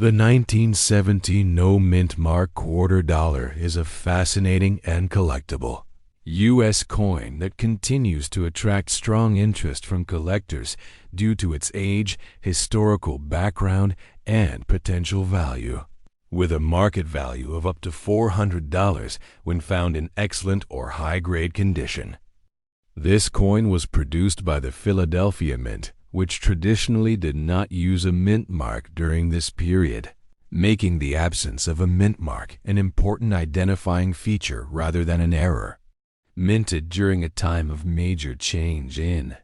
The 1970 no mint mark quarter dollar is a fascinating and collectible U.S. coin that continues to attract strong interest from collectors due to its age, historical background, and potential value. With a market value of up to $400 when found in excellent or high-grade condition. This coin was produced by the Philadelphia Mint, which traditionally did not use a mint mark during this period, making the absence of a mint mark an important identifying feature rather than an error. Minted during a time of major change in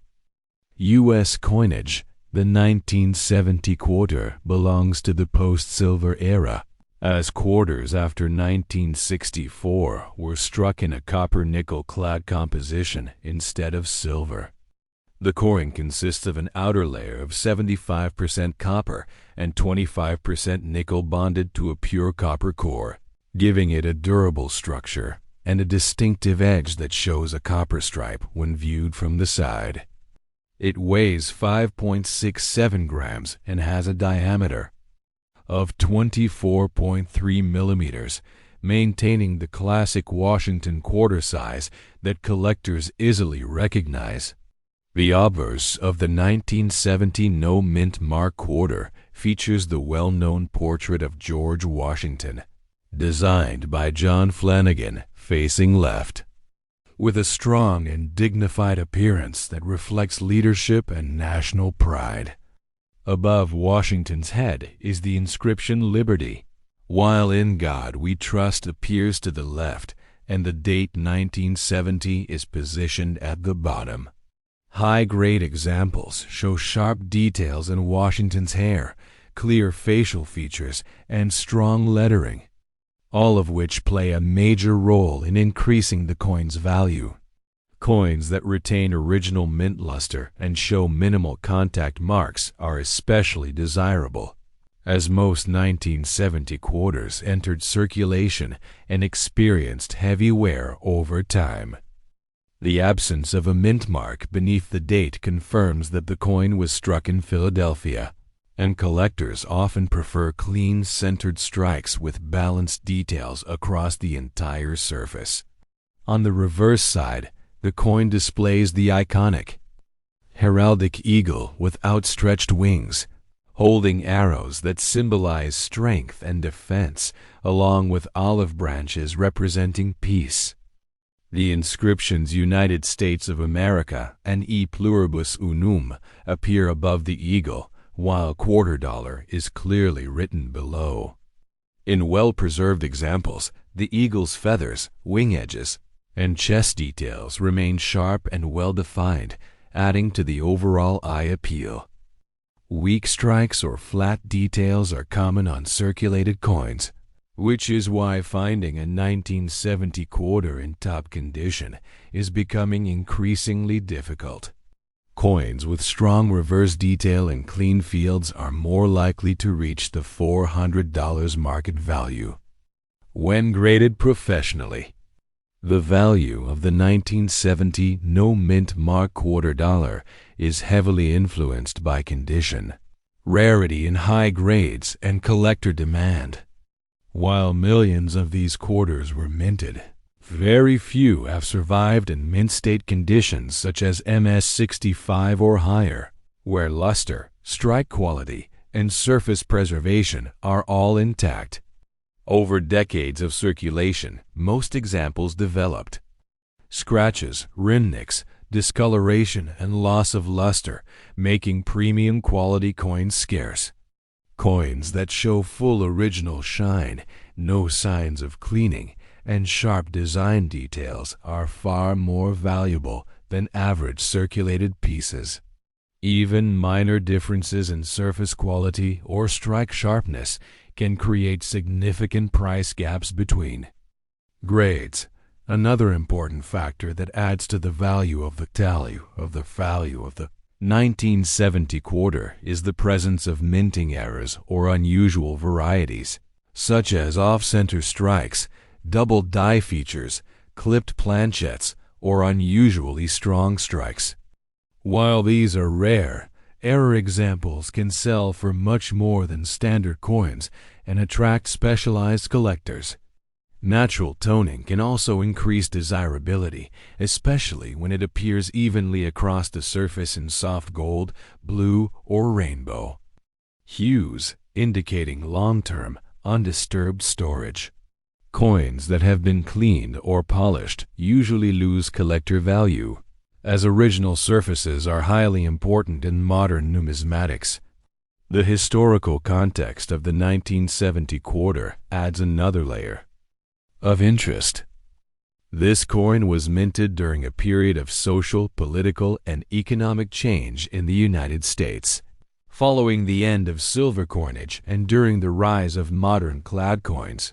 U.S. coinage, the 1970 quarter belongs to the post-silver era, as quarters after 1964 were struck in a copper-nickel clad composition instead of silver. The coin consists of an outer layer of 75% copper and 25% nickel bonded to a pure copper core, giving it a durable structure and a distinctive edge that shows a copper stripe when viewed from the side. It weighs 5.67 grams and has a diameter of 24.3 millimeters, maintaining the classic Washington quarter size that collectors easily recognize. The obverse of the 1970 no mint mark quarter features the well-known portrait of George Washington, designed by John Flanagan, facing left, with a strong and dignified appearance that reflects leadership and national pride. Above Washington's head is the inscription Liberty, while In God We Trust appears to the left, and the date 1970 is positioned at the bottom. High-grade examples show sharp details in Washington's hair, clear facial features, and strong lettering, all of which play a major role in increasing the coin's value. Coins that retain original mint luster and show minimal contact marks are especially desirable, as most 1970 quarters entered circulation and experienced heavy wear over time. The absence of a mint mark beneath the date confirms that the coin was struck in Philadelphia, and collectors often prefer clean centered strikes with balanced details across the entire surface. On the reverse side, the coin displays the iconic heraldic eagle with outstretched wings, holding arrows that symbolize strength and defense, along with olive branches representing peace. The inscriptions United States of America and E pluribus unum appear above the eagle, while quarter dollar is clearly written below. In well-preserved examples, the eagle's feathers, wing edges, and chest details remain sharp and well-defined, adding to the overall eye appeal. Weak strikes or flat details are common on circulated coins, which is why finding a 1970 quarter in top condition is becoming increasingly difficult. Coins with strong reverse detail and clean fields are more likely to reach the $400 market value. When graded professionally, the value of the 1970 no mint mark quarter dollar is heavily influenced by condition, rarity in high grades, and collector demand. While millions of these quarters were minted, very few have survived in mint state conditions such as MS65 or higher, where luster, strike quality, and surface preservation are all intact. Over decades of circulation, most examples developed scratches, rim nicks, discoloration, and loss of luster, making premium quality coins scarce. Coins that show full original shine, no signs of cleaning, and sharp design details are far more valuable than average circulated pieces. Even minor differences in surface quality or strike sharpness can create significant price gaps between grades. Another important factor that adds to the value of the 1970 quarter is the presence of minting errors or unusual varieties, such as off-center strikes, double die features, clipped planchettes, or unusually strong strikes. While these are rare, error examples can sell for much more than standard coins and attract specialized collectors. Natural toning can also increase desirability, especially when it appears evenly across the surface in soft gold, blue, or rainbow. Hues, indicating long-term, undisturbed storage. Coins that have been cleaned or polished usually lose collector value, as original surfaces are highly important in modern numismatics. The historical context of the 1970 quarter adds another layer of interest. This coin was minted during a period of social, political, and economic change in the United States. Following the end of silver coinage and during the rise of modern clad coins,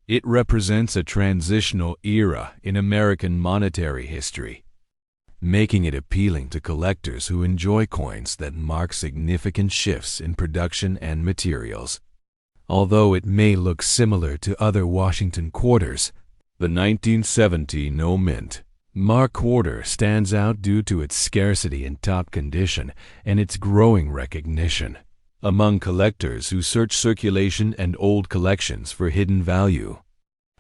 it represents a transitional era in American monetary history, making it appealing to collectors who enjoy coins that mark significant shifts in production and materials. Although it may look similar to other Washington quarters, the 1970 No Mint Mark quarter stands out due to its scarcity in top condition and its growing recognition among collectors who search circulation and old collections for hidden value.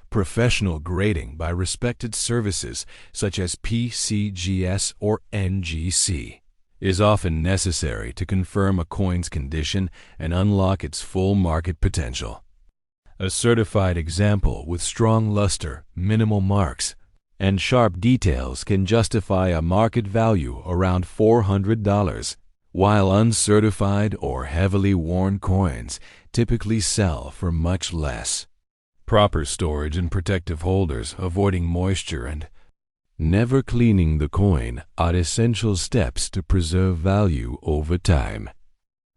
Professional grading by respected services such as PCGS or NGC is often necessary to confirm a coin's condition and unlock its full market potential. A certified example with strong luster, minimal marks, and sharp details can justify a market value around $400, while uncertified or heavily worn coins typically sell for much less. Proper storage and protective holders, avoiding moisture, and never cleaning the coin are essential steps to preserve value over time.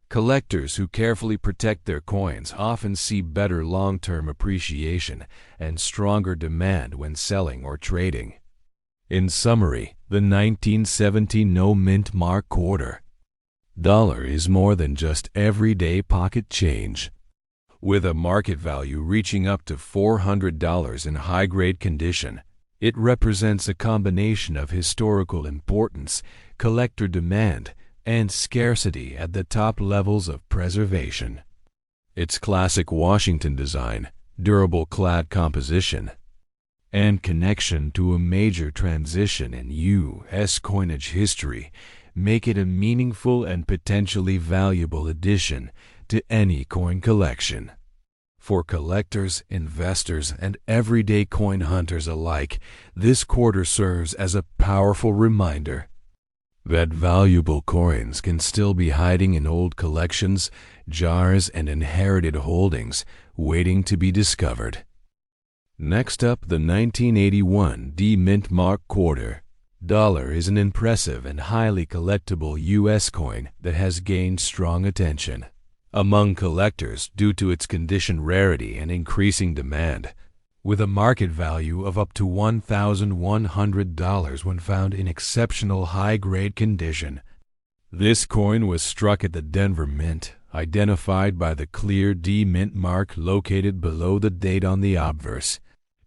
Collectors who carefully protect their coins often see better long-term appreciation and stronger demand when selling or trading. In summary, the 1970 No Mint Mark quarter dollar is more than just everyday pocket change. With a market value reaching up to $400 in high-grade condition, it represents a combination of historical importance, collector demand, and scarcity at the top levels of preservation. Its classic Washington design, durable clad composition, and connection to a major transition in U.S. coinage history make it a meaningful and potentially valuable addition to any coin collection. For collectors, investors, and everyday coin hunters alike, this quarter serves as a powerful reminder that valuable coins can still be hiding in old collections, jars, and inherited holdings, waiting to be discovered. Next up, the 1981 D-Mint Mark quarter dollar is an impressive and highly collectible U.S. coin that has gained strong attention among collectors due to its condition rarity and increasing demand, with a market value of up to $1,100 when found in exceptional high-grade condition. This coin was struck at the Denver Mint, identified by the clear D-Mint mark located below the date on the obverse,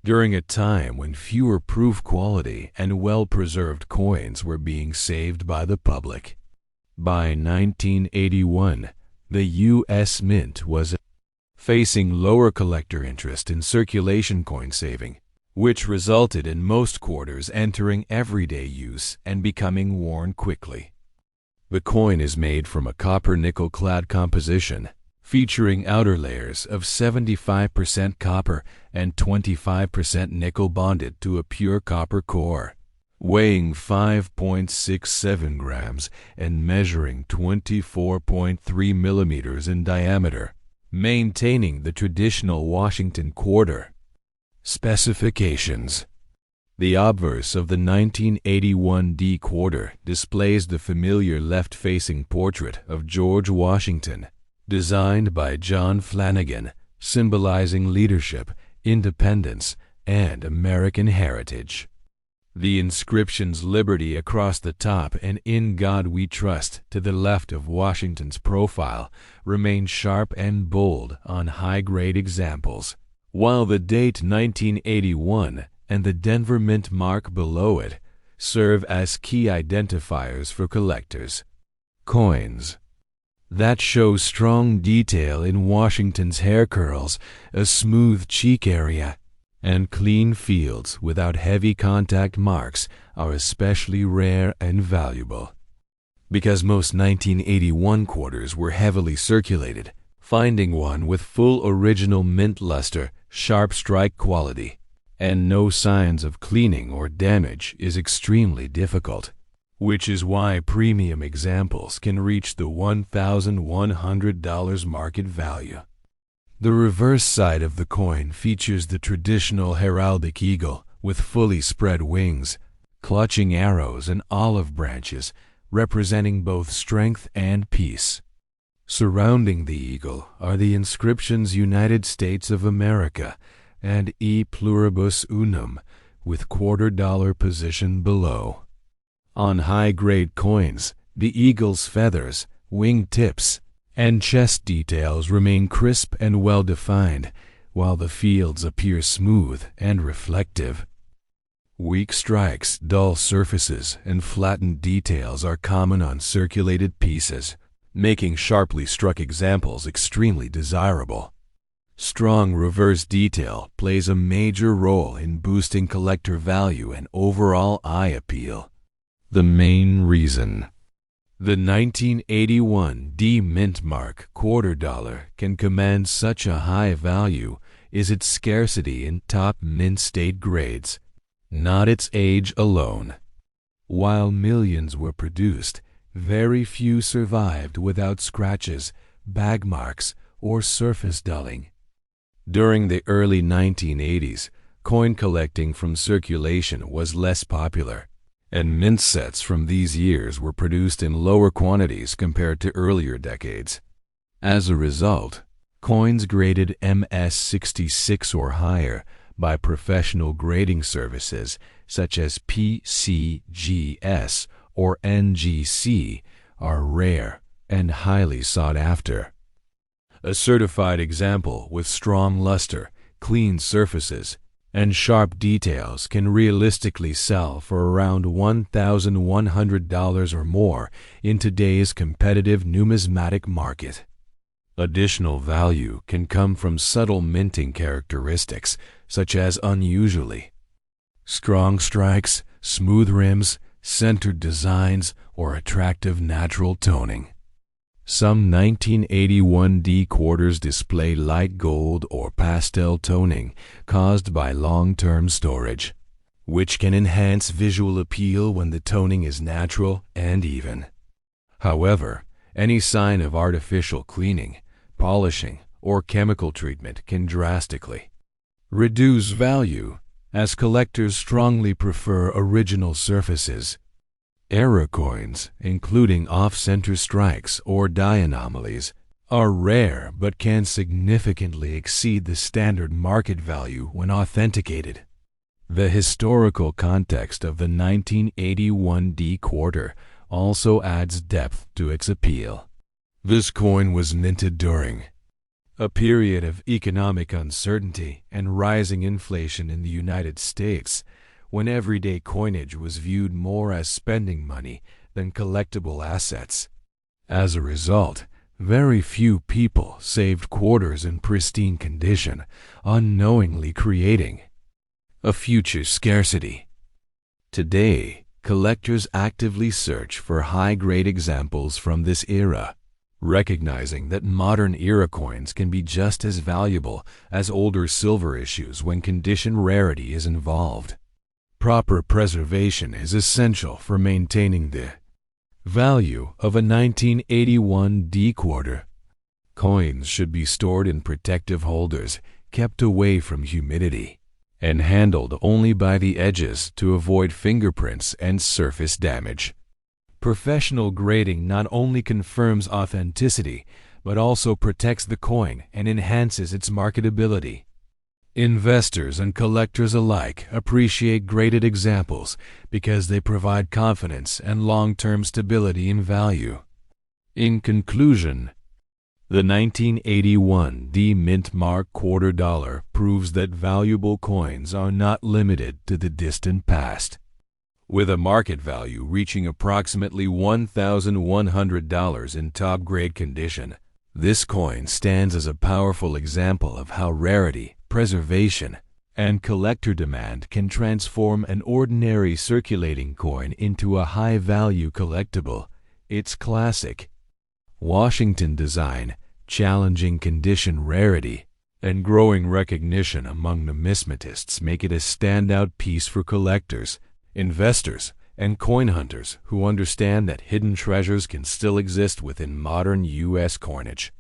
during a time when fewer proof quality and well-preserved coins were being saved by the public. By 1981, the U.S. Mint was facing lower collector interest in circulation coin saving, which resulted in most quarters entering everyday use and becoming worn quickly. The coin is made from a copper-nickel clad composition, featuring outer layers of 75% copper and 25% nickel bonded to a pure copper core, weighing 5.67 grams and measuring 24.3 millimeters in diameter, maintaining the traditional Washington quarter. Specifications. The obverse of the 1981 D quarter displays the familiar left-facing portrait of George Washington, designed by John Flanagan, symbolizing leadership, independence, and American heritage. The inscriptions "Liberty" across the top and "In God We Trust" to the left of Washington's profile remain sharp and bold on high-grade examples, while the date 1981 and the Denver Mint mark below it serve as key identifiers for collectors. Coins that shows strong detail in Washington's hair curls, a smooth cheek area, and clean fields without heavy contact marks are especially rare and valuable. Because most 1981 quarters were heavily circulated, finding one with full original mint luster, sharp strike quality, and no signs of cleaning or damage is extremely difficult, which is why premium examples can reach the $1,100 market value. The reverse side of the coin features the traditional heraldic eagle with fully spread wings, clutching arrows and olive branches, representing both strength and peace. Surrounding the eagle are the inscriptions United States of America and E pluribus unum, with $quarter position below. On high-grade coins, the eagle's feathers, wing tips, and chest details remain crisp and well-defined, while the fields appear smooth and reflective. Weak strikes, dull surfaces, and flattened details are common on circulated pieces, making sharply struck examples extremely desirable. Strong reverse detail plays a major role in boosting collector value and overall eye appeal. The main reason the 1981 D mint mark $quarter can command such a high value is its scarcity in top mint state grades, not its age alone. While millions were produced, very few survived without scratches, bag marks, or surface dulling. During the early 1980s, coin collecting from circulation was less popular, and mint sets from these years were produced in lower quantities compared to earlier decades. As a result, coins graded MS-66 or higher by professional grading services such as PCGS or NGC are rare and highly sought after. A certified example with strong luster, clean surfaces, and sharp details can realistically sell for around $1,100 or more in today's competitive numismatic market. Additional value can come from subtle minting characteristics such as unusually strong strikes, smooth rims, centered designs, or attractive natural toning. Some 1981 D quarters display light gold or pastel toning caused by long-term storage, which can enhance visual appeal when the toning is natural and even. However, any sign of artificial cleaning, polishing, or chemical treatment can drastically reduce value, as collectors strongly prefer original surfaces. Error coins, including off-center strikes or die anomalies, are rare but can significantly exceed the standard market value when authenticated. The historical context of the 1981 D quarter also adds depth to its appeal. This coin was minted during a period of economic uncertainty and rising inflation in the United States, when everyday coinage was viewed more as spending money than collectible assets. As a result, very few people saved quarters in pristine condition, unknowingly creating a future scarcity. Today, collectors actively search for high-grade examples from this era, recognizing that modern era coins can be just as valuable as older silver issues when condition rarity is involved. Proper preservation is essential for maintaining the value of a 1981 D quarter. Coins should be stored in protective holders, kept away from humidity, and handled only by the edges to avoid fingerprints and surface damage. Professional grading not only confirms authenticity, but also protects the coin and enhances its marketability. Investors and collectors alike appreciate graded examples because they provide confidence and long-term stability in value. In conclusion, the 1981 D Mint Mark $quarter proves that valuable coins are not limited to the distant past. With a market value reaching approximately $1,100 in top-grade condition, this coin stands as a powerful example of how rarity, preservation, and collector demand can transform an ordinary circulating coin into a high-value collectible. Its classic Washington design, challenging condition rarity, and growing recognition among numismatists make it a standout piece for collectors, investors, and coin hunters who understand that hidden treasures can still exist within modern U.S. coinage.